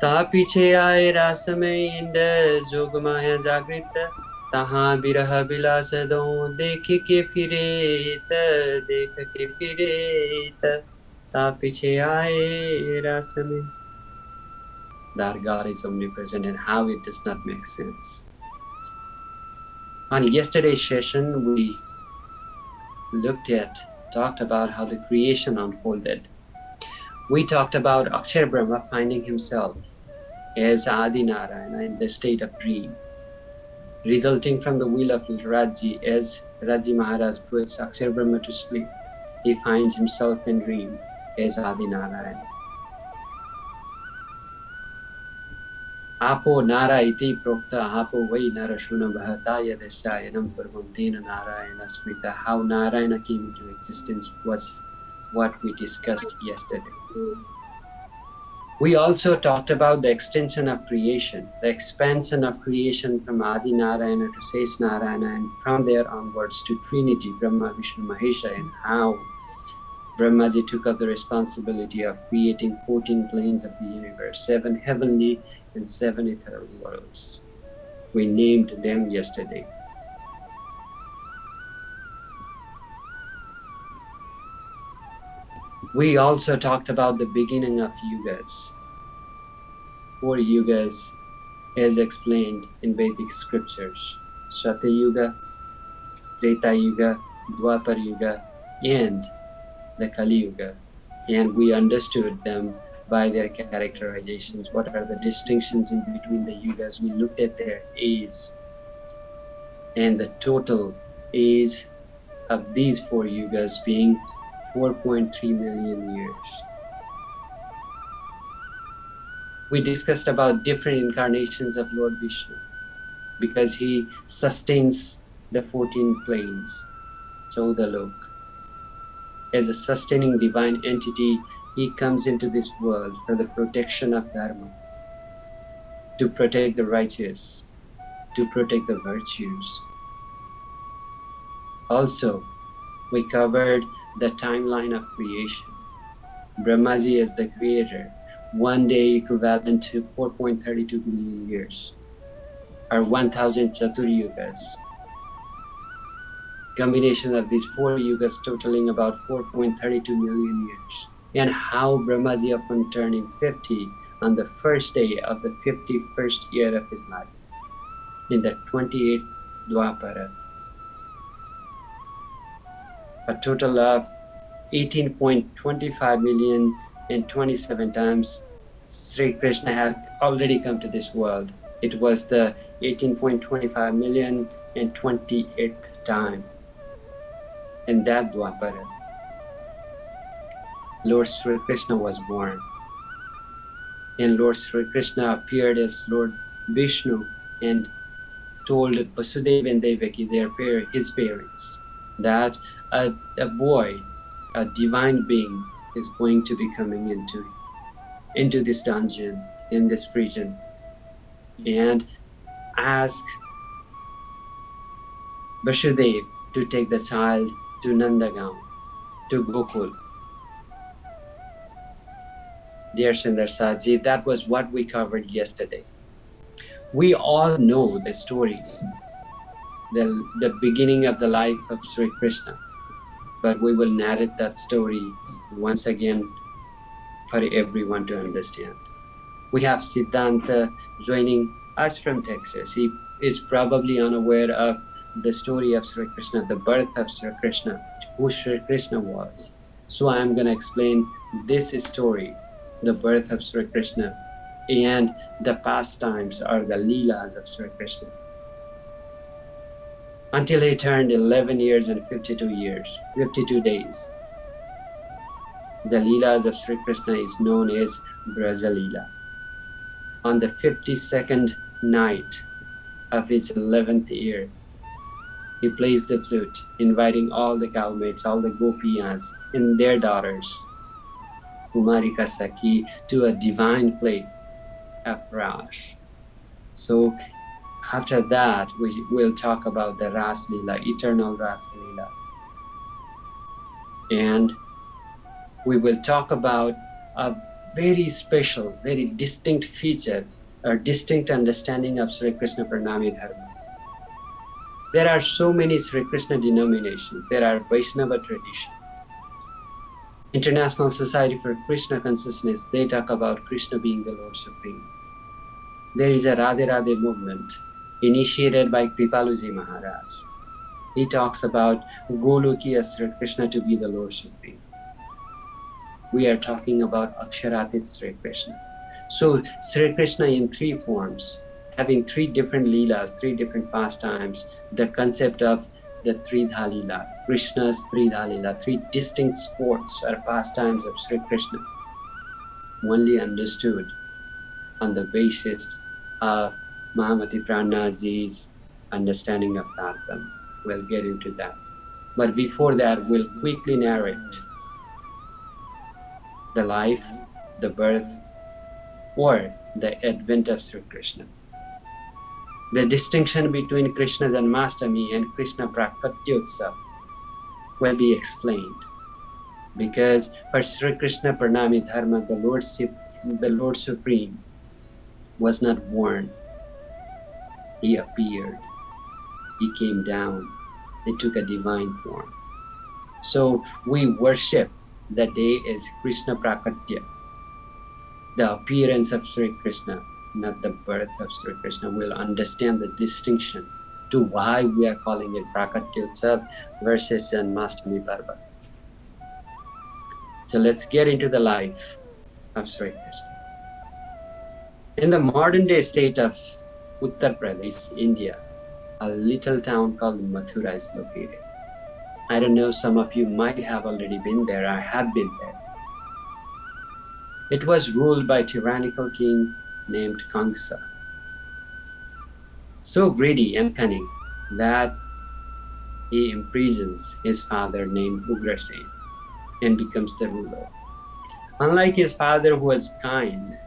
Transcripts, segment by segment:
ता पीछे आए रास में इंद जोग माया जागृत तहाँ बिरह विलास दो देख के फिरे ता पीछे आए रास में. That God is omnipresent and how it does not make sense. On yesterday's session, we talked about how the creation unfolded. We talked about Akshar Brahma finding himself as Adi Narayana in the state of dream, resulting from the will of Raji. As Raji Maharaj puts Akshar Brahma to sleep, he finds himself in dream as Adi Narayana. Apo Nara iti prokta apo vai narashuna bhata yadasyayanam purvam tena Narayana smrita. How Narayana came into existence was what we discussed yesterday. We also talked about the extension of creation, the expansion of creation from Adi Narayana to Ses Narayana, and from there onwards to Trinity, Brahma, Vishnu, Mahesha, and how Brahmaji took up the responsibility of creating 14 planes of the universe, 7 heavenly and 7 ethereal worlds. We named them yesterday. We also talked about the beginning of yugas. 4 yugas as explained in Vedic scriptures: Satya Yuga, Treta Yuga, Dwapar Yuga, and the Kali Yuga. And we understood them by their characterizations. What are the distinctions in between the yugas? We looked at their age and the total age of these 4 yugas being 4.3 million years. We discussed about different incarnations of Lord Vishnu because he sustains the 14 planes, Chaudalok. As a sustaining divine entity, he comes into this world for the protection of Dharma, to protect the righteous, to protect the virtues. Also, we covered the timeline of creation. Brahmaji as the creator, one day equivalent to 4.32 billion years, or 1000 Chaturyugas. Combination of these 4 yugas totaling about 4.32 million years. And how Brahmaji, upon turning 50 on the first day of the 51st year of his life, in the 28th Dwapara, a total of 18.25 million and 27 times Sri Krishna had already come to this world. It was the 18.25 million and 28th time. In that Dwapara, Lord Sri Krishna was born. And Lord Sri Krishna appeared as Lord Vishnu and told Vasudeva and Devaki, his parents, that a boy, a divine being, is going to be coming into this dungeon, in this prison, and ask Vasudeva to take the child to Nandagaon, to Gokul. Dear Sundar Saji, that was what we covered yesterday. We all know the story, the beginning of the life of Sri Krishna, but we will narrate that story once again for everyone to understand. We have Siddhanta joining us from Texas. He is probably unaware of the story of Sri Krishna, the birth of Sri Krishna, who Sri Krishna was. So I am going to explain this story, the birth of Sri Krishna, and the pastimes or the leelas of Sri Krishna. Until he turned 11 years and 52 days. The leelas of Sri Krishna is known as Braja Leela. On the 52nd night of his 11th year, he plays the flute, inviting all the cowmaids, all the gopiyas and their daughters, Kumarika Sakhi, to a divine play of Ras. So after that, we will talk about the Ras Leela, eternal Ras Leela. And we will talk about a very special, very distinct feature or distinct understanding of Sri Krishna Pranami Dharma. There are so many Sri Krishna denominations. There are Vaishnava tradition, International Society for Krishna Consciousness. They talk about Krishna being the Lord Supreme. There is a Radhe Radhe movement initiated by Kripaluji Maharaj. He talks about Golokiya Sri Krishna to be the Lord Supreme. We are talking about Aksharatit Sri Krishna. So Sri Krishna in three forms, having three different leelas, three different pastimes, the concept of the Tridha Leela, Krishna's Tridha Leela, three distinct sports or pastimes of Sri Krishna, only understood on the basis of Mahamati Prananathji's understanding of Dharma. We'll get into that. But before that, we'll quickly narrate the life, the birth, or the advent of Sri Krishna. The distinction between Krishna Janmashtami and Krishna Prakatyotsav will be explained. Because for Sri Krishna Pranami Dharma, the Lord Supreme was not born. He appeared. He came down. He took a divine form. So we worship the day as Krishna Prakatya, the appearance of Sri Krishna, not the birth of Sri Krishna. We'll understand the distinction to why we are calling it Prakatyotsav versus Janmashtami Parva. So let's get into the life of Sri Krishna. In the modern day state of Uttar Pradesh, India, a little town called Mathura is located. I don't know, some of you might have already been there. I have been there. It was ruled by a tyrannical king named Kamsa. So greedy and cunning that he imprisons his father named Ugrasen and becomes the ruler. Unlike his father who was kind,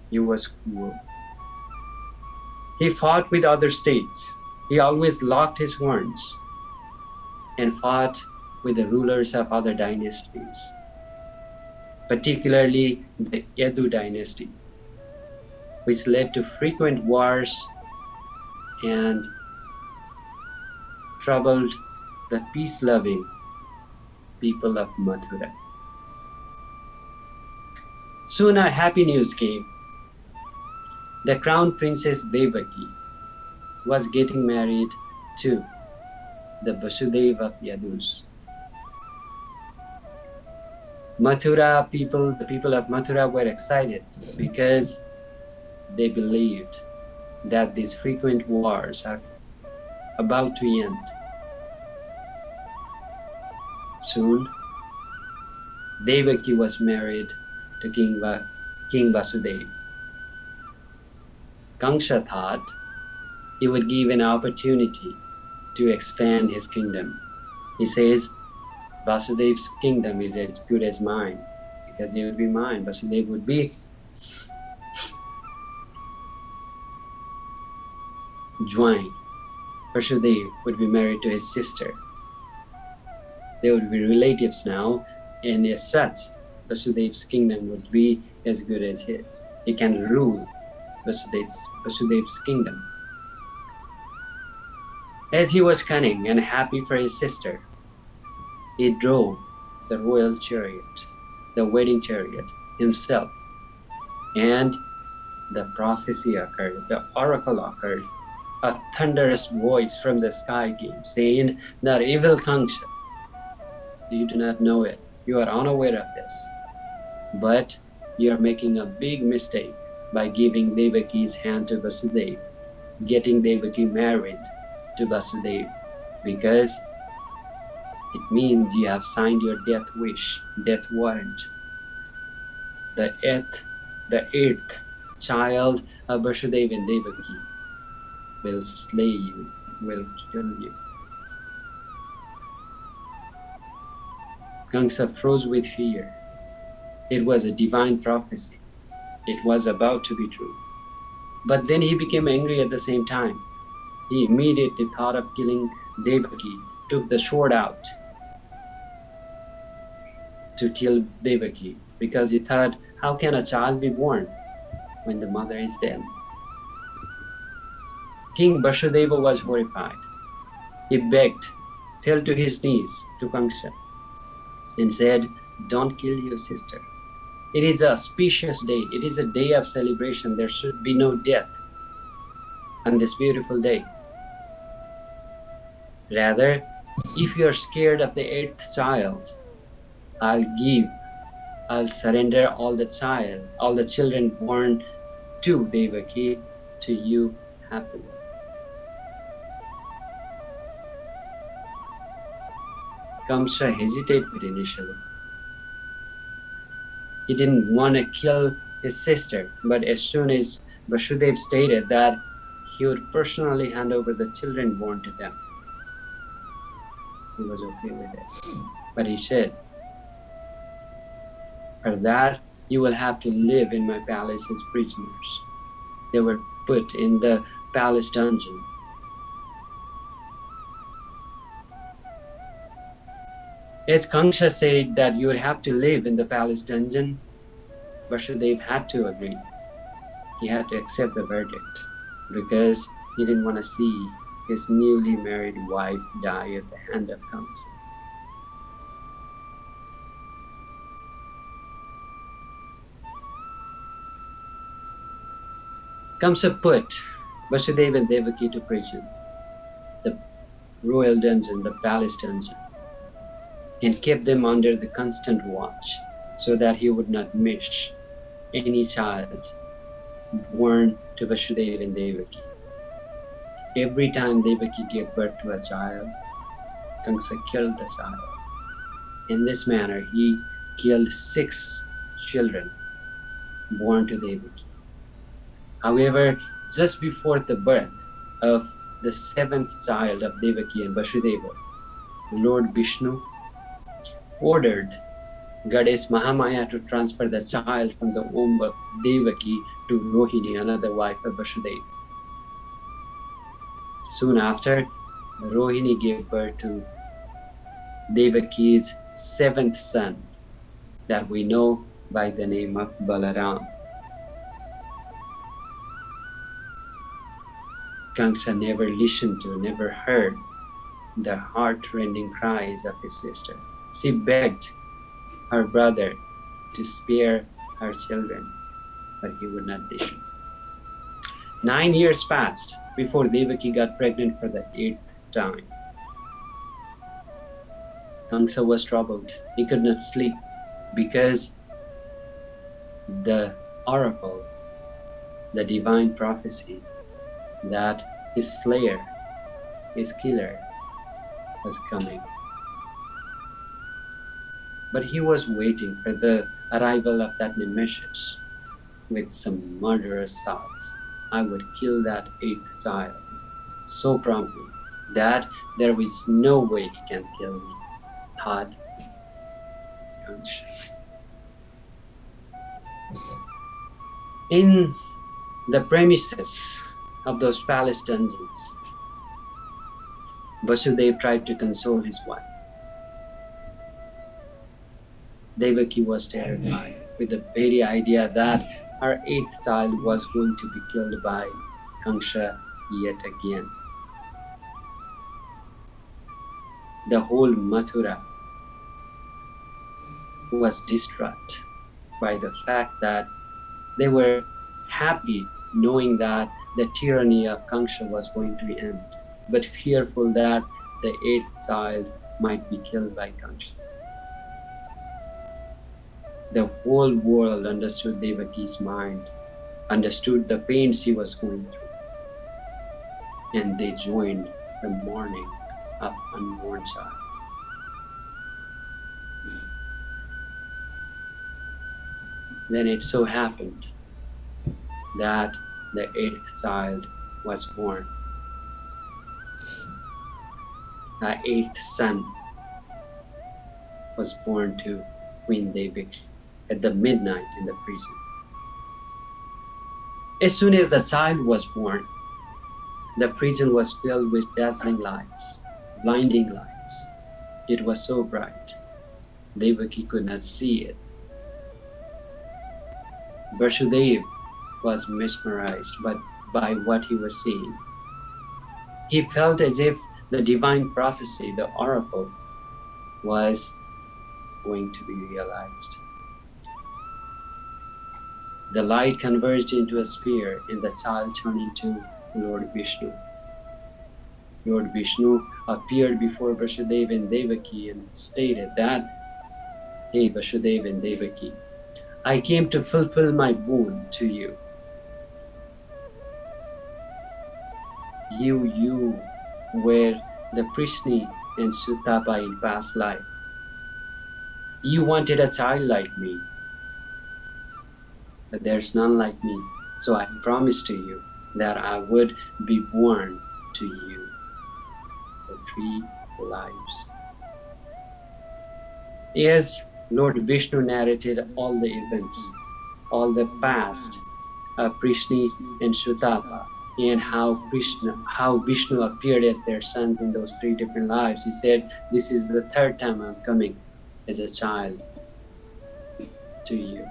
he was cruel. He fought with other states. He always locked his horns and fought with the rulers of other dynasties, particularly the Yadu dynasty, which led to frequent wars and troubled the peace-loving people of Mathura. Soon a happy news came. The crown princess Devaki was getting married to the Vasudeva of Yadus. Mathura people, the people of Mathura were excited because they believed that these frequent wars are about to end. Soon, Devaki was married to King Vasudeva. Kamsa thought he would give an opportunity to expand his kingdom. He says, Vasudeva's kingdom is as good as mine, because he would be mine. Vasudeva would be joined. Vasudeva would be married to his sister. They would be relatives now, and as such, Vasudeva's kingdom would be as good as his. He can rule Vasudeva's kingdom. As he was cunning and happy for his sister, he drove the royal chariot, the wedding chariot himself, and the prophecy occurred, the oracle occurred. A thunderous voice from the sky came saying, "The evil Kamsa, you do not know it, you are unaware of this, but you are making a big mistake by giving Devaki's hand to Vasudeva, getting Devaki married to Vasudeva, because it means you have signed your death wish, death warrant. The eighth child of Vasudeva and Devaki will slay you, will kill you." Kamsa froze with fear. It was a divine prophecy. It was about to be true. But then he became angry at the same time. He immediately thought of killing Devaki, took the sword out to kill Devaki. because he thought, how can a child be born when the mother is dead? King Vasudeva was horrified. He begged, fell to his knees to Kamsa and said, don't kill your sister. It is a auspicious day. It is a day of celebration. There should be no death on this beautiful day. Rather, if you are scared of the 8th child, I'll surrender all the children born to Devaki to you happily. Kamsa hesitated initially. He didn't want to kill his sister, but as soon as Vasudeva stated that he would personally hand over the children born to them, he was okay with it. But he said, for that, you will have to live in my palace as prisoners. They were put in the palace dungeon. As Kamsa said that you would have to live in the palace dungeon, Vasudeva had to agree. He had to accept the verdict because he didn't want to see his newly married wife die at the hand of Kamsa. Kamsa put Vasudeva and Devaki to prison, the royal dungeon, the palace dungeon, and kept them under the constant watch so that he would not miss any child born to Vasudeva and Devaki. Every time Devaki gave birth to a child, Kamsa killed the child. In this manner, he killed 6 children born to Devaki. However, just before the birth of the 7th child of Devaki and Vasudeva, Lord Vishnu ordered goddess Mahamati to transfer the child from the womb of Devaki to Rohini, another wife of Vasudeva. Soon after, Rohini gave birth to Devaki's 7th son that we know by the name of Balaram. Kamsa never listened to, never heard the heart-rending cries of his sister. She begged her brother to spare her children, but he would not listen. 9 years passed before Devaki got pregnant for the 8th time. Kamsa was troubled. He could not sleep because the oracle, the divine prophecy that his slayer, his killer, was coming. But he was waiting for the arrival of that Nemesis with some murderous thoughts. I would kill that 8th child so promptly that there is no way he can kill me, thought Kamsa. In the premises of those palace dungeons, Vasudeva tried to console his wife. Devaki was terrified with the very idea that her 8th child was going to be killed by Kamsa yet again. The whole Mathura was distraught by the fact that they were happy knowing that the tyranny of Kamsa was going to end, but fearful that the 8th child might be killed by Kamsa. The whole world understood Devaki's mind, understood the pain she was going through, and they joined the mourning of unborn child. Then it so happened that the 8th child was born. The 8th son was born to Queen Devaki at the midnight in the prison. As soon as the child was born, the prison was filled with dazzling lights, blinding lights. It was so bright, Devaki could not see it. Vasudeva was mesmerized by what he was seeing. He felt as if the divine prophecy, the oracle, was going to be realized. The light converged into a sphere and the child turned into Lord Vishnu. Lord Vishnu appeared before Vasudeva and Devaki and stated that, "Hey Vasudeva and Devaki, I came to fulfill my boon to you. You were the Prishni and Sutapa in past life. You wanted a child like me, but there's none like me. So I promised to you that I would be born to you for 3 lives." As Lord Vishnu narrated all the events, all the past of Prishni and Sutapa, and how Vishnu appeared as their sons in those 3 different lives, he said, "This is the 3rd time I'm coming as a child to you."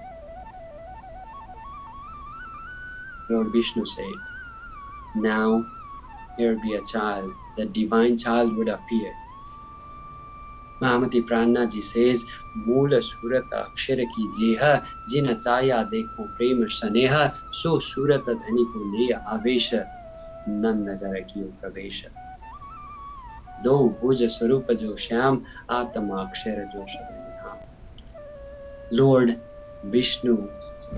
Lord Vishnu said, "Now here be a child, the divine child would appear." Mahamati Prananath says, "Moola surata akshara ki jeha, jina chaya dekho prema saneha, so surata dhani ko le avesha, nandagara kiyo pravesha. Do bhuja sarupa jo shyam, atama akshara jo shabaniha." Lord Vishnu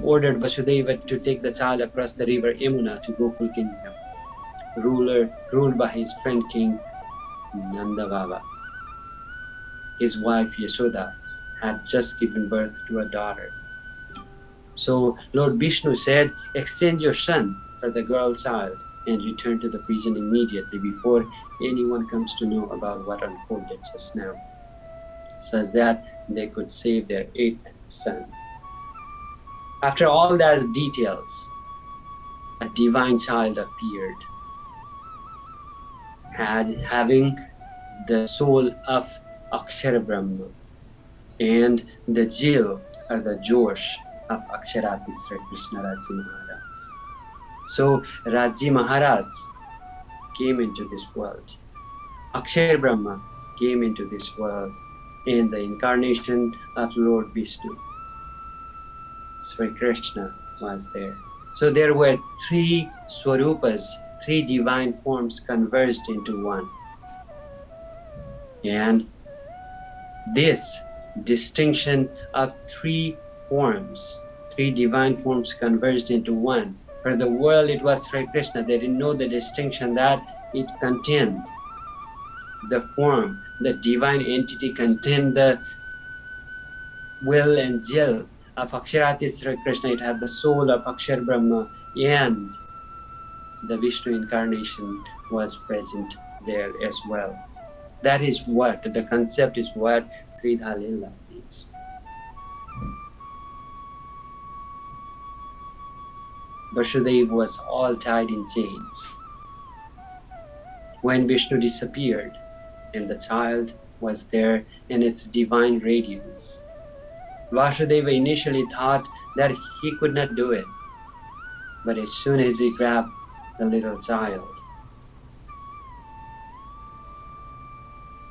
ordered Vasudeva to take the child across the river Yamuna to Gokul kingdom, ruled by his friend King Nanda Baba. His wife Yashoda had just given birth to a daughter. So Lord Vishnu said, "Exchange your son for the girl child and return to the prison immediately before anyone comes to know about what unfolded just now, so that they could save their 8th son." After all those details, a divine child appeared, having the soul of Akshara Brahma and the jil or the Josh of Aksharati Sri Krishna Raji Maharaj. So Raji Maharaj came into this world. Akshara Brahma came into this world in the incarnation of Lord Vishnu. Sri Krishna was there. So there were 3 Swarupas, 3 divine forms converged into one. And this distinction of 3 forms, 3 divine forms converged into one. For the world, it was Sri Krishna. They didn't know the distinction that it contained the form, the divine entity contained the will and jil of Aksharati Sri Krishna. It had the soul of Akshar Brahma, and the Vishnu incarnation was present there as well. That is what, the concept is what Tridha Lila means. Vasudeva was all tied in chains. When Vishnu disappeared, and the child was there in its divine radiance, Vasudeva initially thought that he could not do it. But as soon as he grabbed the little child,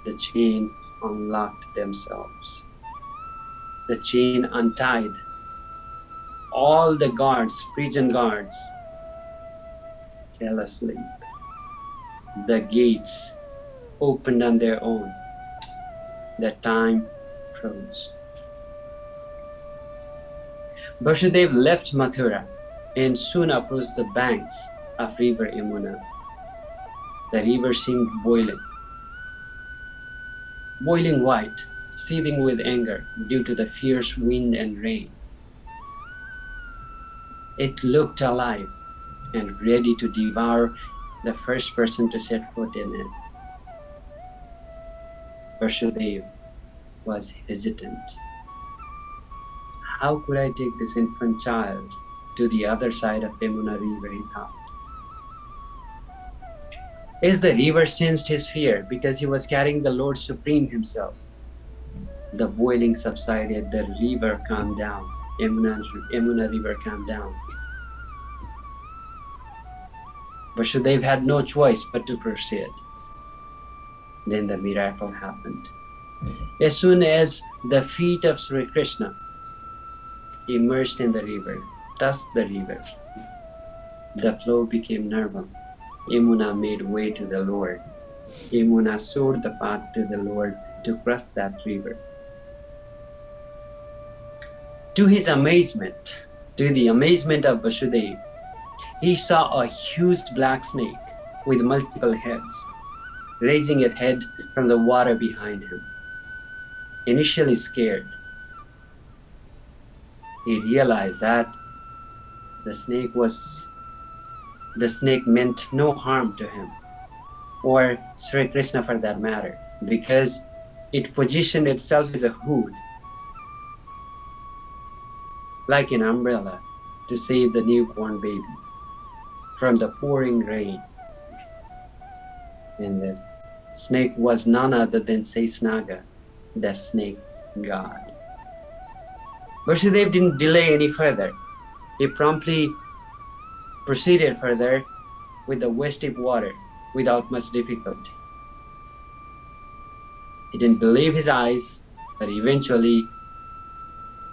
the chain unlocked themselves. The chain untied. All the guards, prison guards, fell asleep. The gates opened on their own. The time froze. Vasudeva left Mathura and soon approached the banks of river Yamuna. The river seemed boiling white, seething with anger due to the fierce wind and rain. It looked alive and ready to devour the first person to set foot in it. Vasudeva was hesitant. How could I take this infant child to the other side of Yamuna river, he thought. As the river sensed his fear because he was carrying the Lord Supreme himself, the boiling subsided, the river calmed down, Yamuna river came down. Vasudeva had no choice but to proceed. Then the miracle happened. As soon as the feet of Sri Krishna immersed in the river, touched the river, the flow became normal. Yamuna made way to the Lord. Yamuna showed the path to the Lord to cross that river. To his amazement, to the amazement of Vasudeva, he saw a huge black snake with multiple heads, raising its head from the water behind him. Initially scared, he realized that the snake meant no harm to him, or Sri Krishna for that matter, because it positioned itself as a hood, like an umbrella, to save the newborn baby from the pouring rain. And the snake was none other than Sesnaga, the snake god. Vasudeva didn't delay any further. He promptly proceeded further with the waist deep water without much difficulty. He didn't believe his eyes, but eventually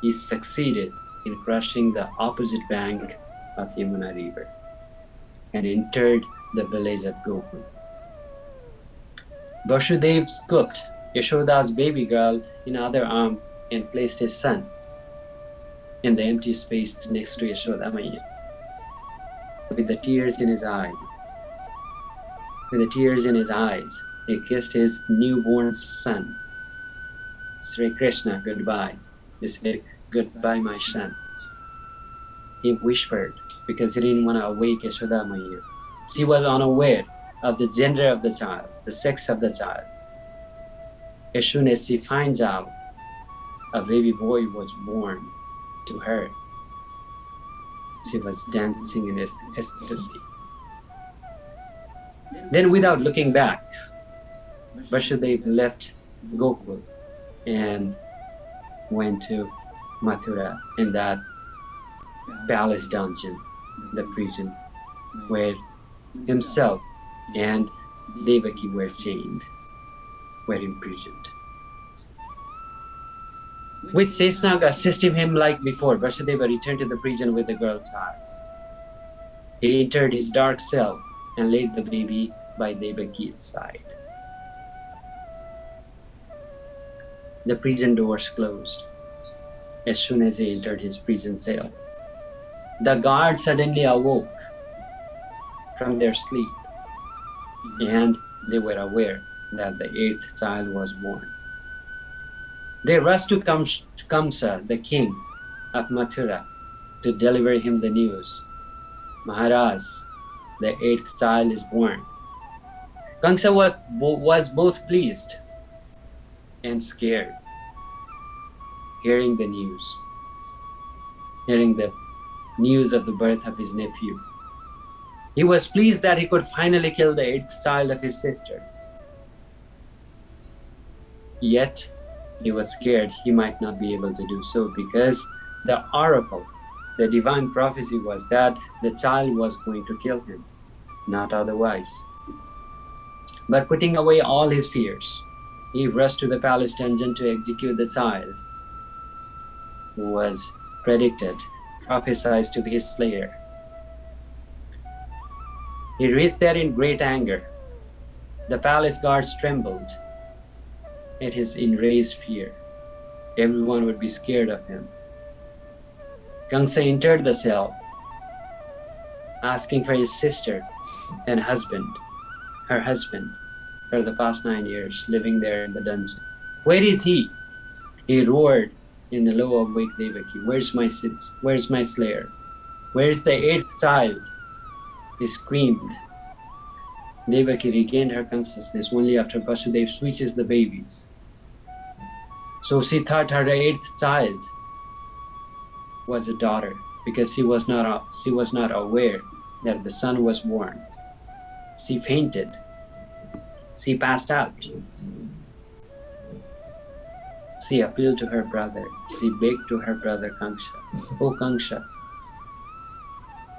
he succeeded in crossing the opposite bank of Yamuna river and entered the village of Gokul. Vasudeva scooped Yashoda's baby girl in other arm and placed his son in the empty space next to Yashoda Maya. With the tears in his eyes, he kissed his newborn son. Sri Krishna, goodbye. He said, goodbye, my son. He whispered because he didn't want to awake Yashoda Maya. She was unaware of the gender of the child, the sex of the child. As soon as she finds out a baby boy was born to her, she was dancing in ecstasy. Then, without looking back, Vasudeva left Gokul and went to Mathura in that palace dungeon, the prison, where himself and Devaki were chained, were imprisoned. With Sesnaga assisting him like before, Vasudeva returned to the prison with the girl child. He entered his dark cell and laid the baby by Devaki's side. The prison doors closed as soon as he entered his prison cell. The guards suddenly awoke from their sleep, and they were aware that the 8th child was born. They rushed to Kamsa, the king of Mathura, to deliver him the news. Maharaj, the 8th child is born. Kamsa was both pleased and scared, hearing the news of the birth of his nephew. He was pleased that he could finally kill the 8th child of his sister. Yet, he was scared he might not be able to do so because the oracle, the divine prophecy was that the child was going to kill him, not otherwise. But putting away all his fears, he rushed to the palace dungeon to execute the child who was predicted, prophesied to be his slayer. He reached there in great anger. The palace guards trembled at his enraged fear. Everyone would be scared of him. Kamsa entered the cell, asking for his sister and her husband, for the past 9 years, living there in the dungeon. Where is he? He roared in the low awake Devaki. Where's my slayer? Where's the 8th child? He screamed. Devaki regained her consciousness only after Vasudeva switches the babies. So she thought her 8th child was a daughter because she was not aware that the son was born. She fainted. She passed out. She appealed to her brother. She begged to her brother Kangsha, "Oh Kangsha,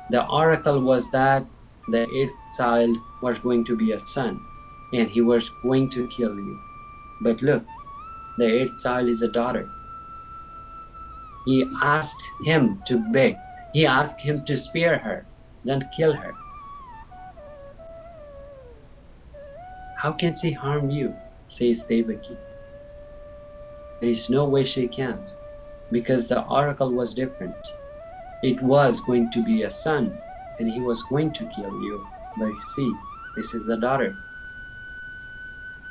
the oracle was that the eighth child was going to be a son and he was going to kill you. But look, the eighth child is a daughter." He asked him to beg. He asked him to spare her, don't kill her. "How can she harm you?" says Devaki. "There is no way she can, because the oracle was different. It was going to be a son and he was going to kill you. But see, this is the daughter.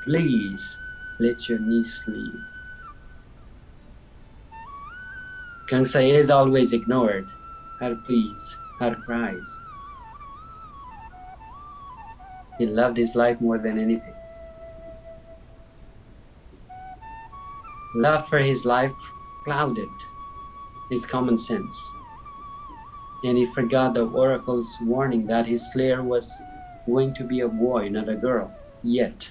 Please let your niece sleep." Kamsa is always ignored. Her pleas, her cries. He loved his life more than anything. Love for his life clouded his common sense, and he forgot the oracle's warning that his slayer was going to be a boy, not a girl. Yet,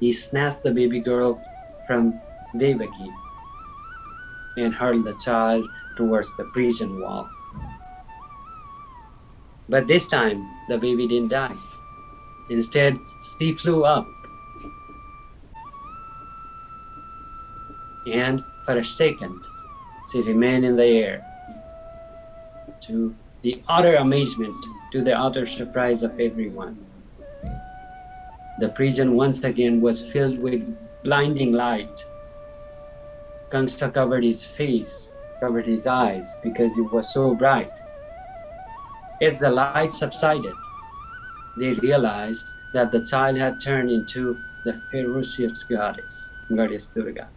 he snatched the baby girl from Devaki and hurled the child towards the prison wall. But this time, the baby didn't die. Instead, she flew up. And for a second, she remained in the air, to the utter amazement, to the utter surprise of everyone. The prison once again was filled with blinding light. Kamsa covered his face, covered his eyes, because it was so bright. As the light subsided, they realized that the child had turned into the ferocious goddess, Goddess Durga.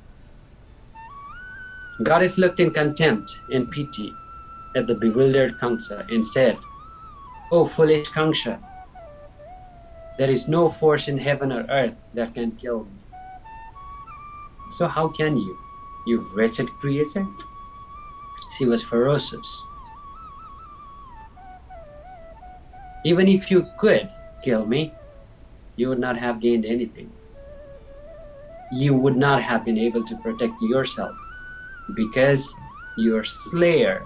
Goddess looked in contempt and pity at the bewildered Kamsa and said, "Oh foolish Kamsa, there is no force in heaven or earth that can kill me. So how can you, you wretched creature?" She was ferocious. "Even if you could kill me, you would not have gained anything. You would not have been able to protect yourself, because your slayer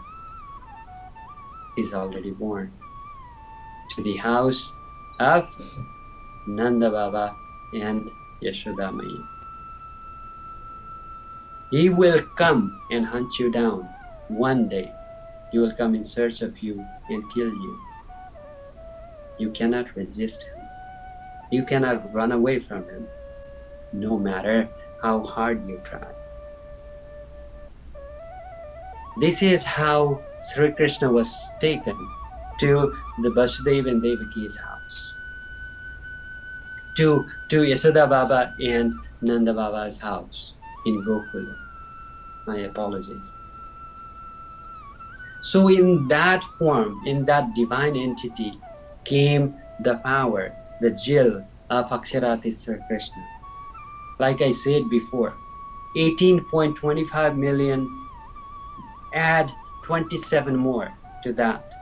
is already born to the house of Nanda Baba and Yashoda Mai. He will come and hunt you down. One day, he will come in search of you and kill you. You cannot resist him. You cannot run away from him, no matter how hard you try." This is how Sri Krishna was taken to the Vasudeva and Devaki's house, to Yashoda Baba and Nanda Baba's house in Gokula. My apologies. So in that form, in that divine entity, came the power, the jewel of Aksharati Sri Krishna. Like I said before, 18.25 million, add 27 more to that.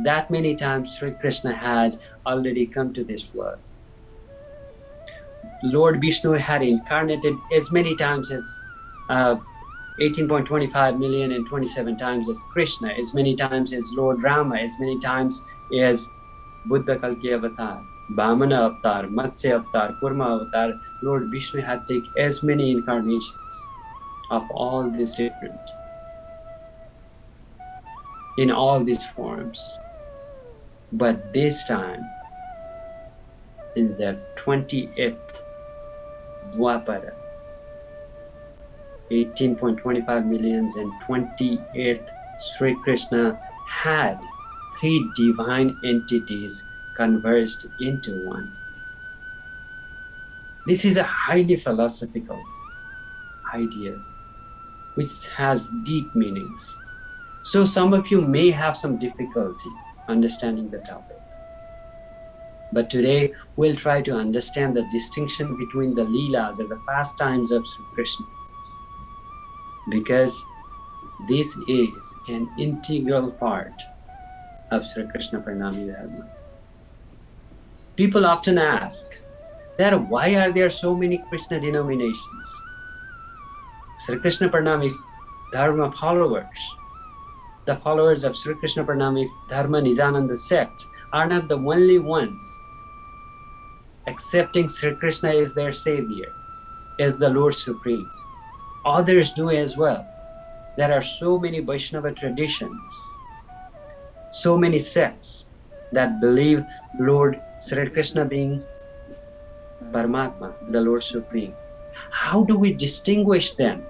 That many times Sri Krishna had already come to this world. Lord Vishnu had incarnated as many times as 18.25 million and 27 times as Krishna, as many times as Lord Rama, as many times as Buddha Kalki Avatar, Vamana Avatar, Matsya Avatar, Kurma Avatar. Lord Vishnu had taken as many incarnations of all these different, in all these forms. But this time, in the 28th Dwapara, 18.25 millions and 28th Sri Krishna had three divine entities converged into one. This is a highly philosophical idea which has deep meanings. So some of you may have some difficulty understanding the topic. But today we'll try to understand the distinction between the Leelas or the pastimes of Sri Krishna, because this is an integral part of Sri Krishna Pranami Dharma. People often ask that why are there so many Krishna denominations? Sri Krishna Pranami Dharma followers, the followers of Sri Krishna Pranami Dharma Nijananda sect, are not the only ones accepting Sri Krishna as their savior, as the Lord Supreme. Others do as well. There are so many Vaishnava traditions, so many sects that believe Lord Sri Krishna being Paramatma, the Lord Supreme. How do we distinguish them,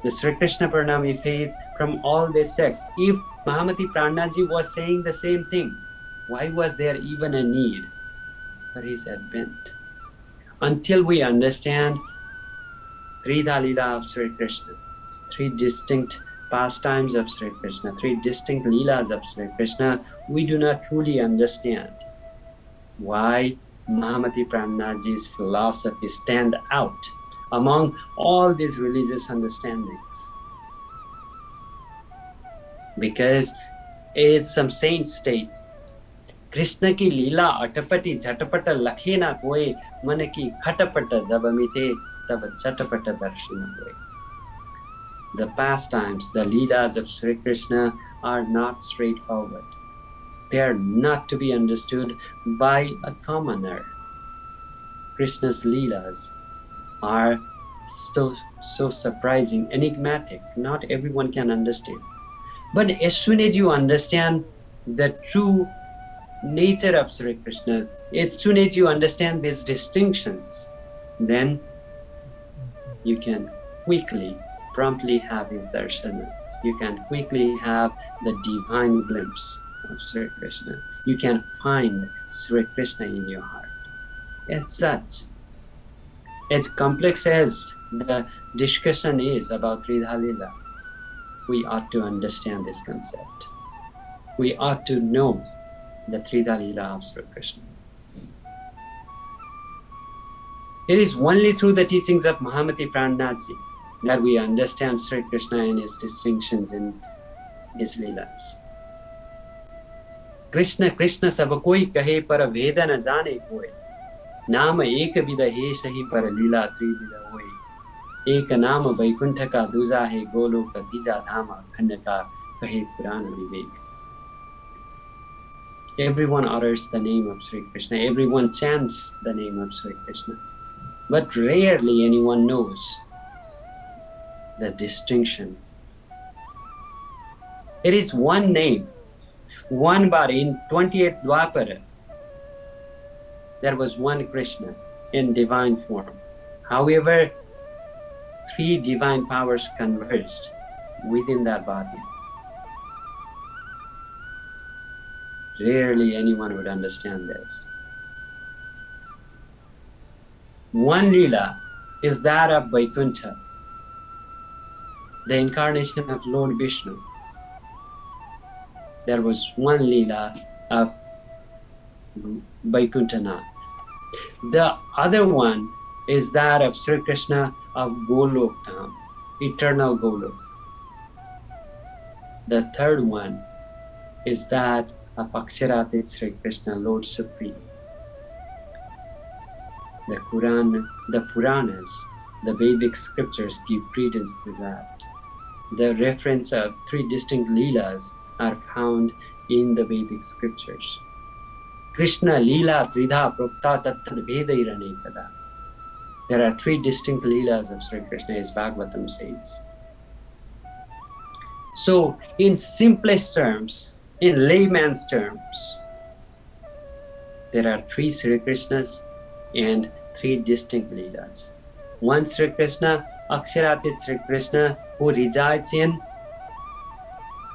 the Sri Krishna Pranami faith, from all these sects? If Mahamati Prananath was saying the same thing, why was there even a need for his advent? Until we understand Tridha Leela of Sri Krishna, three distinct pastimes of Sri Krishna, three distinct Leelas of Sri Krishna, we do not truly understand why Mahamati Prananathji's philosophy stand out among all these religious understandings. Because as some saints state, Krishna की लीला अटपटी झटपट लखे ना कोई, मन की खटपट जब मिटे तब चटपट दर्शन हुए. The pastimes, the leelas of Sri Krishna are not straightforward. They are not to be understood by a commoner. Krishna's leelas are so surprising, enigmatic. Not everyone can understand. But as soon as you understand the true nature of Sri Krishna, as soon as you understand these distinctions, then you can quickly, promptly have his darshana. You can quickly have the divine glimpse of Sri Krishna. You can find Sri Krishna in your heart. As such, as complex as the discussion is about Tridha Leela, we ought to understand this concept. We ought to know the Tridha Leela of Sri Krishna. It is only through the teachings of Mahamati Prananathji that we understand Sri Krishna and his distinctions in his Leelas. Krishna Krishna sab koi kahe par veda na jane koi, naam ek vida he sahi par Leela trivida hoy. एक नाम वैकुंठ का दूजा है गोलोक तीजा धाम खंड का कहे पुराण विवेक. Everyone utters the name of Sri Krishna, everyone chants the name of Sri Krishna, but rarely anyone knows the distinction. It is one name, one body. In 28th Dwapara, there was one Krishna in divine form. However, three divine powers converged within that body. Rarely anyone would understand this. One Leela is that of Vaikuntha, the incarnation of Lord Vishnu. There was one Leela of Vaikuntanath. The other one is that of Sri Krishna of Golok Dham, eternal Golok. The third one is that of Aksharatit Sri Krishna, Lord Supreme. The Quran, the Puranas, the Vedic scriptures give credence to that. The reference of three distinct Leelas are found in the Vedic scriptures. Krishna Leela Tridha Prokta Tattad Vedairane Kada. There are three distinct Leelas of Sri Krishna, as Bhagavatam says. So, in simplest terms, in layman's terms, there are three Sri Krishnas and three distinct Leelas. One Sri Krishna, Aksharatit Sri Krishna, who resides in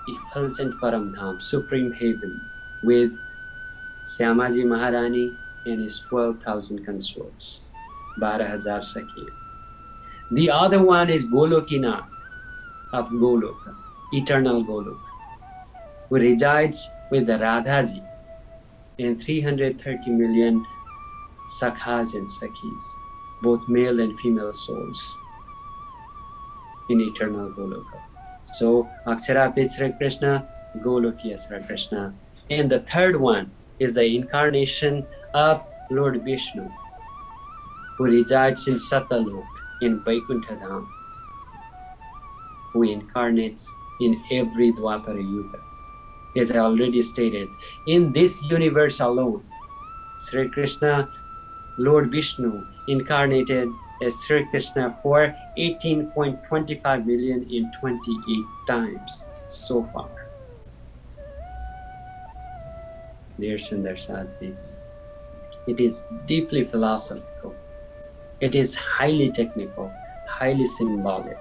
effulgent Param Dham, supreme heaven, with Syamaji Maharani and his 12,000 consorts. 12,000 Sakhi. The other one is Golokinath of Goloka, eternal Goloka, who resides with the Radhaji and 330 million Sakhas and Sakhis, both male and female souls in eternal Goloka. So Aksharatit Sri Krishna, Golokiya Sri Krishna. And the third one is the incarnation of Lord Vishnu, who resides in Satalok in Vaikuntha Dham, who incarnates in every Dwapara Yuga. As I already stated, in this universe alone, Sri Krishna, Lord Vishnu, incarnated as Sri Krishna for 18.25 million in 28 times so far. Dear Sundar Sadhji, it is deeply philosophical. It is highly technical, highly symbolic.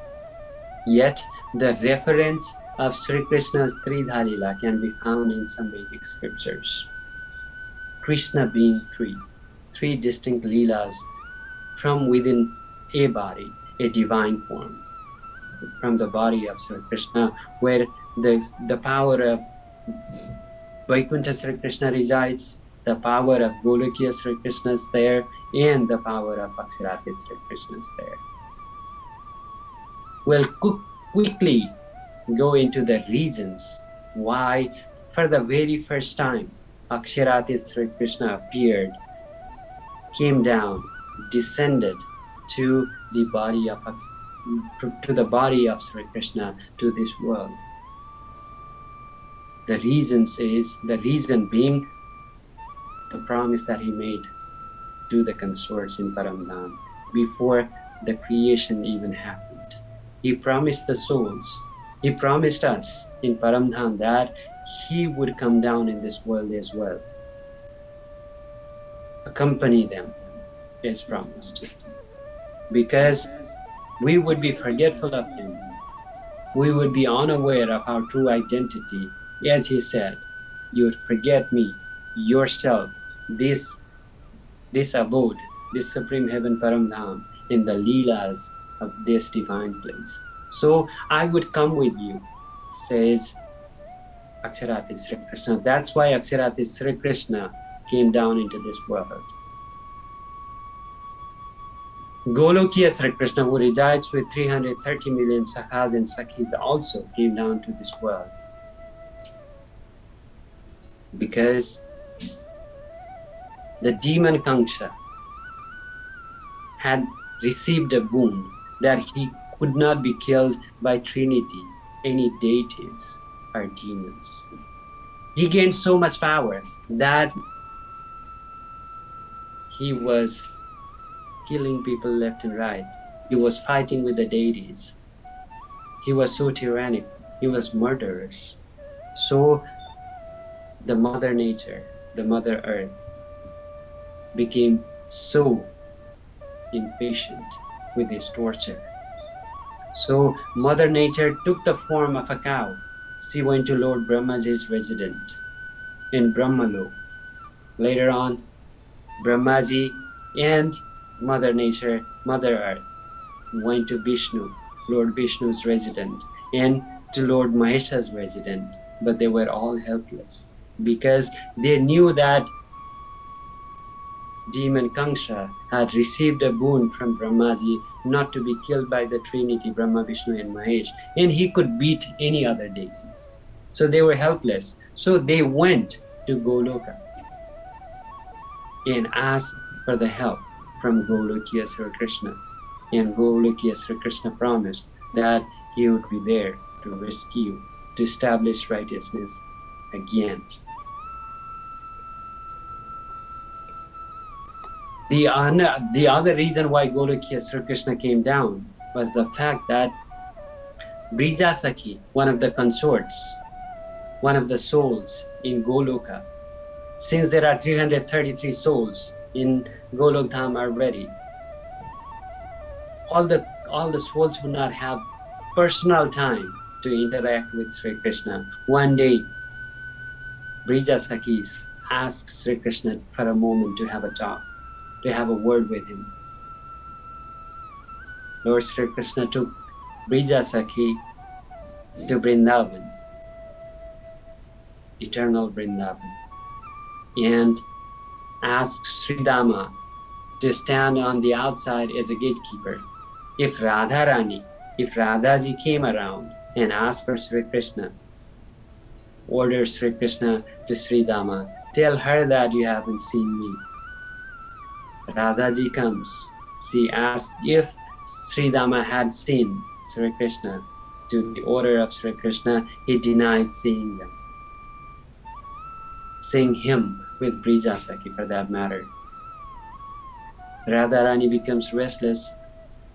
Yet, the reference of Sri Krishna's Tridha Leela can be found in some Vedic scriptures. Krishna being three distinct Leelas from within a body, a divine form, from the body of Sri Krishna, where the power of Vaikuntha Sri Krishna resides, the power of Golokiya Sri Krishna is there, and the power of Aksharatid Sri Krishna is there. We'll quickly go into the reasons why, for the very first time, Aksharatid Sri Krishna appeared, came down, descended to the body of Sri Krishna, to this world. The reason being the promise that he made to the consorts in Paramdham before the creation even happened. He promised the souls, he promised us in Paramdham that he would come down in this world as well, accompany them as promised, because we would be forgetful of him, we would be unaware of our true identity. As he said, you would forget me, yourself, this abode, this supreme heaven Paramdham, in the Leelas of this divine place. So I would come with you, says Aksharatid Sri Krishna. That's why Aksharatid Sri Krishna came down into this world. Golokiya Sri Krishna, who resides with 330 million Sakhas and Sakhis, also came down to this world. Because the demon Kanksha had received a boon that he could not be killed by Trinity, any deities or demons. He gained so much power that he was killing people left and right. He was fighting with the deities. He was so tyrannic. He was murderous. So the Mother Nature, the Mother Earth, became so impatient with his torture. So Mother Nature took the form of a cow. She went to Lord Brahmaji's residence in Brahmalok. Later on, Brahmaji and Mother Nature, Mother Earth, went to Vishnu, Lord Vishnu's resident, and to Lord Mahesha's resident, but they were all helpless because they knew that demon Kanksha had received a boon from Brahmaji not to be killed by the Trinity, Brahma, Vishnu and Mahesh, and he could beat any other deities. So they were helpless. So they went to Goloka and asked for the help from Golokiya Sri Krishna. And Golokiya Sri Krishna promised that he would be there to rescue, to establish righteousness again. The other reason why Golokiya Sri Krishna came down was the fact that Brija Sakhi, one of the consorts, one of the souls in Goloka, since there are 333 souls in Golok Dham already, all the souls would not have personal time to interact with Sri Krishna. One day, Brija Sakhis asked Sri Krishna for a moment to have a talk, to have a word with him. Lord Sri Krishna took Brija Sakhi to Vrindavan, eternal Vrindavan, and asked Sri Dama to stand on the outside as a gatekeeper. If Radharani, if Radhaji came around and asked for Sri Krishna, ordered Sri Krishna to Sri Dama, tell her that you haven't seen me. Radhaji comes. She asked if Sri Dama had seen Sri Krishna to the order of Sri Krishna, he denies seeing them. Seeing him with Brija Sakhi for that matter. Radharani becomes restless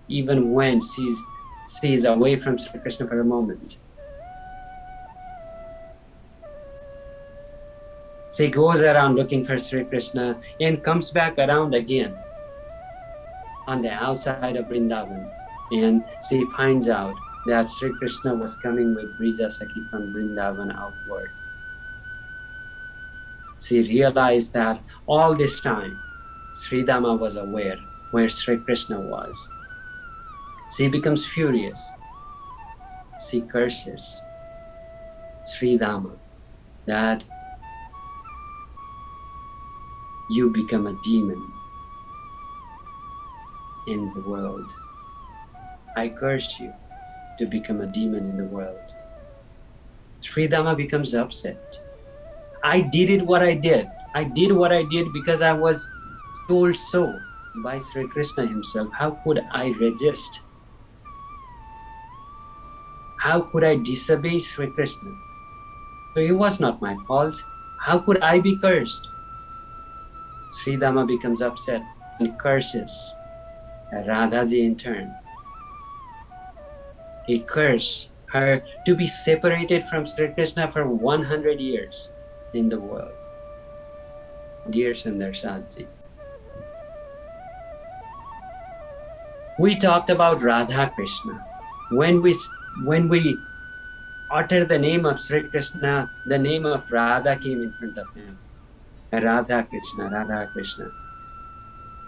even when she's away from Sri Krishna for a moment. She goes around looking for Sri Krishna and comes back around again on the outside of Vrindavan, and she finds out that Sri Krishna was coming with Brija Sakhi from Vrindavan outward. She realized that all this time Sri Dama was aware where Sri Krishna was. She becomes furious. She curses Sri Dama that you become a demon in the world. I curse you to become a demon in the world. Sri Dama becomes upset. I did what I did. I did what I did because I was told so by Sri Krishna himself. How could I resist? How could I disobey Sri Krishna? So it was not my fault. How could I be cursed? Sri Dama becomes upset and curses Radhaji in turn. He cursed her to be separated from Sri Krishna for 100 years in the world. Dear Sundarsadji, we talked about Radha Krishna. When we utter the name of Sri Krishna, the name of Radha came in front of him. Radha Krishna, Radha Krishna.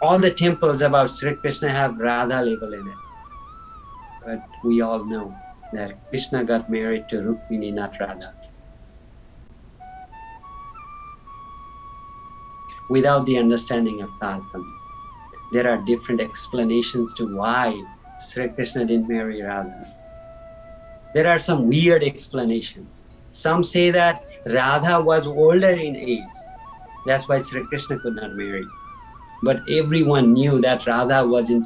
All the temples about Sri Krishna have Radha label in it. But we all know that Krishna got married to Rukmini, not Radha. Without the understanding of Tarkam, there are different explanations to why Sri Krishna didn't marry Radha. There are some weird explanations. Some say that Radha was older in age. That's why Sri Krishna could not marry. But everyone knew that Radha was in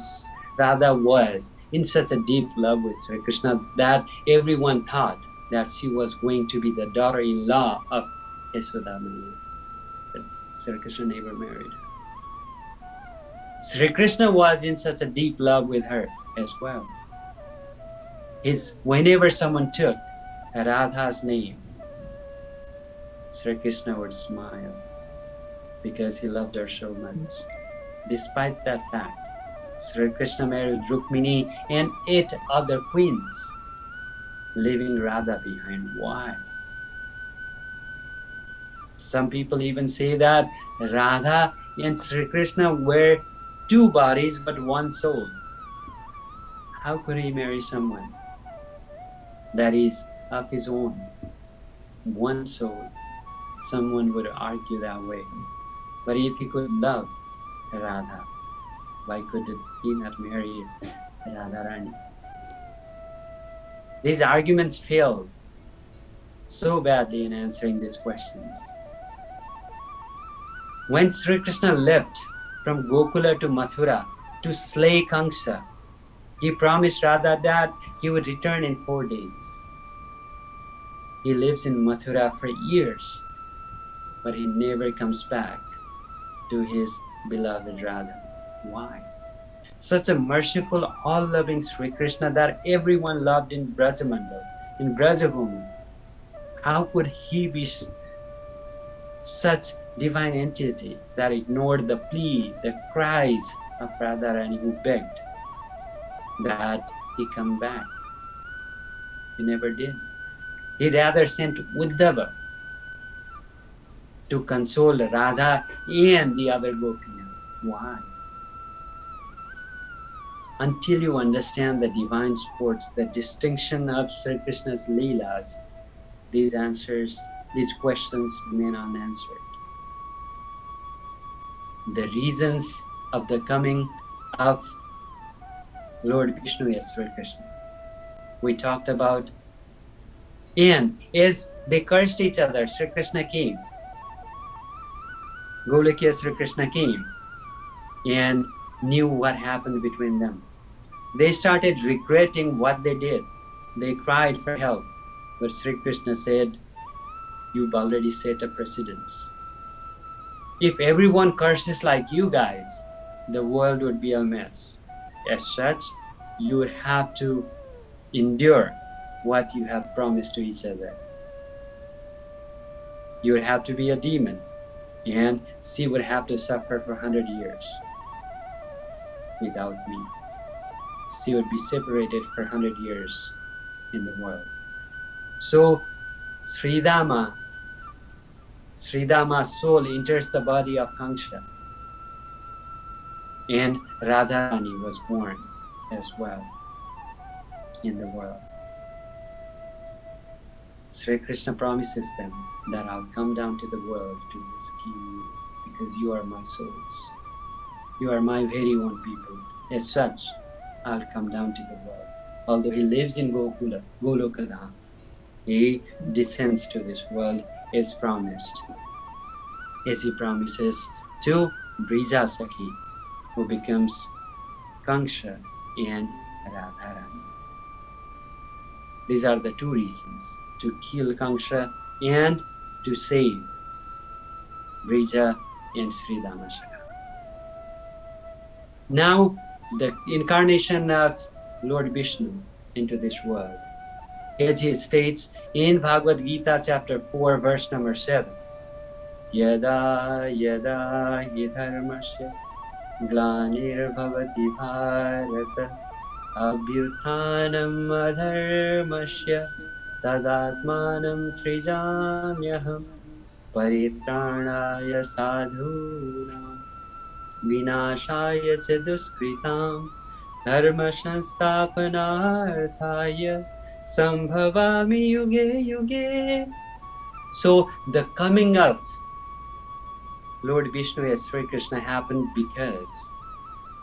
such a deep love with Sri Krishna that everyone thought that she was going to be the daughter-in-law of Yasodhamani. But Sri Krishna never married her. Sri Krishna was in such a deep love with her as well. Whenever someone took Radha's name, Sri Krishna would smile because he loved her so much. Despite that fact, Sri Krishna married Rukmini and 8 other queens, leaving Radha behind. Why? Some people even say that Radha and Sri Krishna were 2 bodies but 1 soul. How could he marry someone that is of his own, 1 soul? Someone would argue that way. But if he could love Radha, why could he not marry Radharani? These arguments failed so badly in answering these questions. When Sri Krishna left from Gokula to Mathura to slay Kamsa, he promised Radha that he would return in 4 days. He lives in Mathura for years, but he never comes back to his beloved Radha. Why? Such a merciful, all-loving Sri Krishna that everyone loved in Brajamandal, in Brajabhumi. How could he be such divine entity that ignored the plea, the cries of Radharani, who begged that he come back? He never did. He rather sent Uddhava to console Radha and the other gopikas. Why? Until you understand the divine sports, the distinction of Sri Krishna's Leelas, these questions remain unanswered. The reasons of the coming of Lord Vishnu as Sri Krishna, we talked about. And as they cursed each other, Sri Krishna came. Golokya Sri Krishna came and knew what happened between them. They started regretting what they did. They cried for help, but Sri Krishna said, you've already set a precedence. If everyone curses like you guys, the world would be a mess. As such, you would have to endure what you have promised to each other. You would have to be a demon, and she would have to suffer for 100 years without me. She would be separated for 100 years in the world. So Sridhama's soul enters the body of Kanksha, and Radharani was born as well in the world. Sri Krishna promises them that I'll come down to the world to rescue you because you are my souls. You are my very own people. As such, I'll come down to the world. Although he lives in Golokadham, he descends to this world as promised, as he promises to Brija Sakhi, who becomes Kanksha and Radharani. These are the two reasons: to kill Kanksha and to save Brija and Sridhama Shaka. Now, the incarnation of Lord Vishnu into this world, as he states in Bhagavad Gita chapter 4 verse number 7, Yada yada hi dharmasya glanir bhavati bharata abhyuthanam adharmasya tadatmanam srijamyaham paritranaya sadhunam vinashaya cha duskritam dharma sansthapanarthaya sambhavami yuge yuge. So the coming of Lord Vishnu as Sri Krishna happened because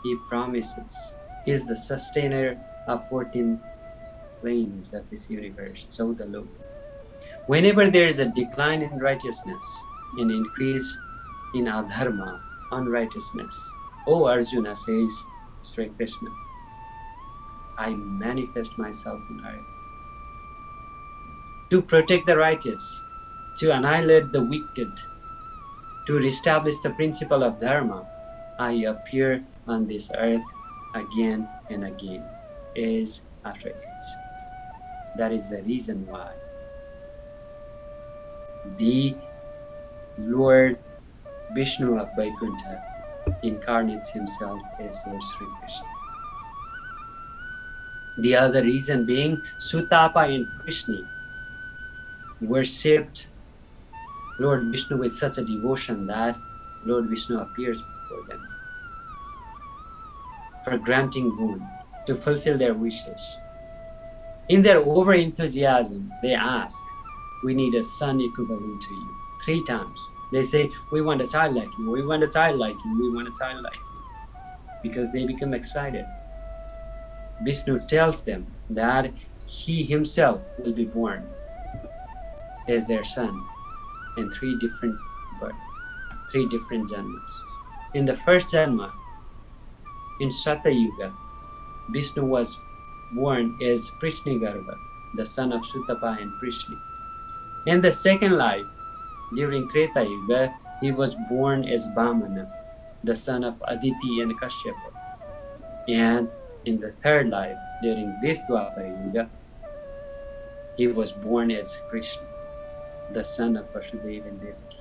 he promises. He is the sustainer of 14 planes of this universe, Chaudalok. Whenever there is a decline in righteousness, an increase in adharma, unrighteousness, O Arjuna, says Sri Krishna, I manifest myself on earth to protect the righteous, to annihilate the wicked, to reestablish the principle of Dharma. I appear on this earth again and again, age after age. That is the reason why the Lord Vishnu of Vaikuntha incarnates himself as Lord Sri Krishna. The other reason being Sutapa and Krishna worshipped Lord Vishnu with such a devotion that Lord Vishnu appears before them for granting boon, to fulfill their wishes. In their over-enthusiasm, they ask, we need a son equivalent to you. 3 times. They say, we want a child like you, we want a child like you, we want a child like you. Because they become excited. Vishnu tells them that he himself will be born as their son in 3 different births, 3 different janmas. In the first janma, in Satayuga, Vishnu was born as Prishnigarva, the son of Sutapa and Prishni. In the second life, during Treta Yuga, he was born as Vamana, the son of Aditi and Kashyapa. And in the third life, during this Dwapara Yuga, he was born as Krishna, the son of Vasudeva and Devaki.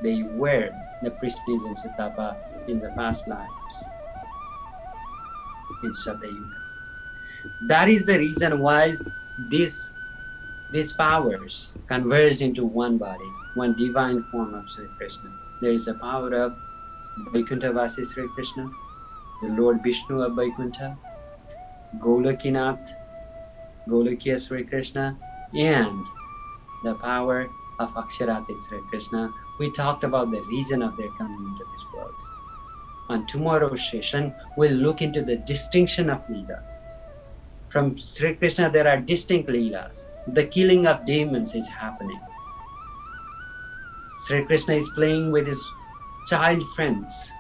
They were the Prishnis and Sutapa in the past lives in Satayuga. That is the reason why these powers converged into one body, one divine form of Sri Krishna. There is a power of Vaikuntha Vasi Sri Krishna, the Lord Vishnu of Vaikuntha, Golokinath, Golokiya Sri Krishna, and the power of Aksharatit Sri Krishna. We talked about the reason of their coming into this world. On tomorrow's session, we'll look into the distinction of Leelas. From Sri Krishna, there are distinct Leelas. The killing of demons is happening. Sri Krishna is playing with his child friends.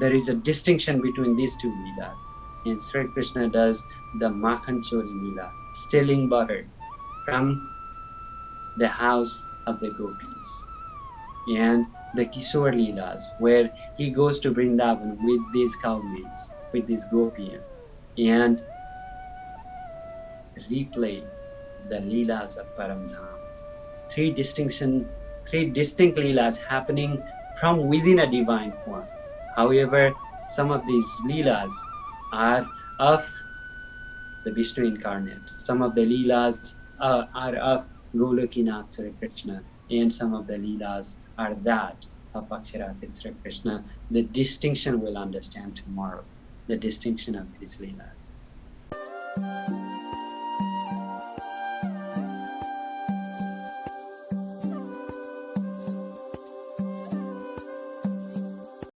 There is a distinction between these 2 Leelas. And Sri Krishna does the Makhan Chori Leela, stealing butter from the house of the gopis, and the Kishore Leelas, where he goes to Vrindavan with these cowmates, with these gopiyan, and replay the Leelas of Paramdham. Three distinct Leelas happening from within a divine form. However, some of these Leelas are of the Vishnu incarnate. Some of the Leelas are of Golokinath Sri Krishna, and some of the Leelas are that of Aksharatit Sri Krishna. The distinction we'll understand tomorrow, the distinction of these Leelas.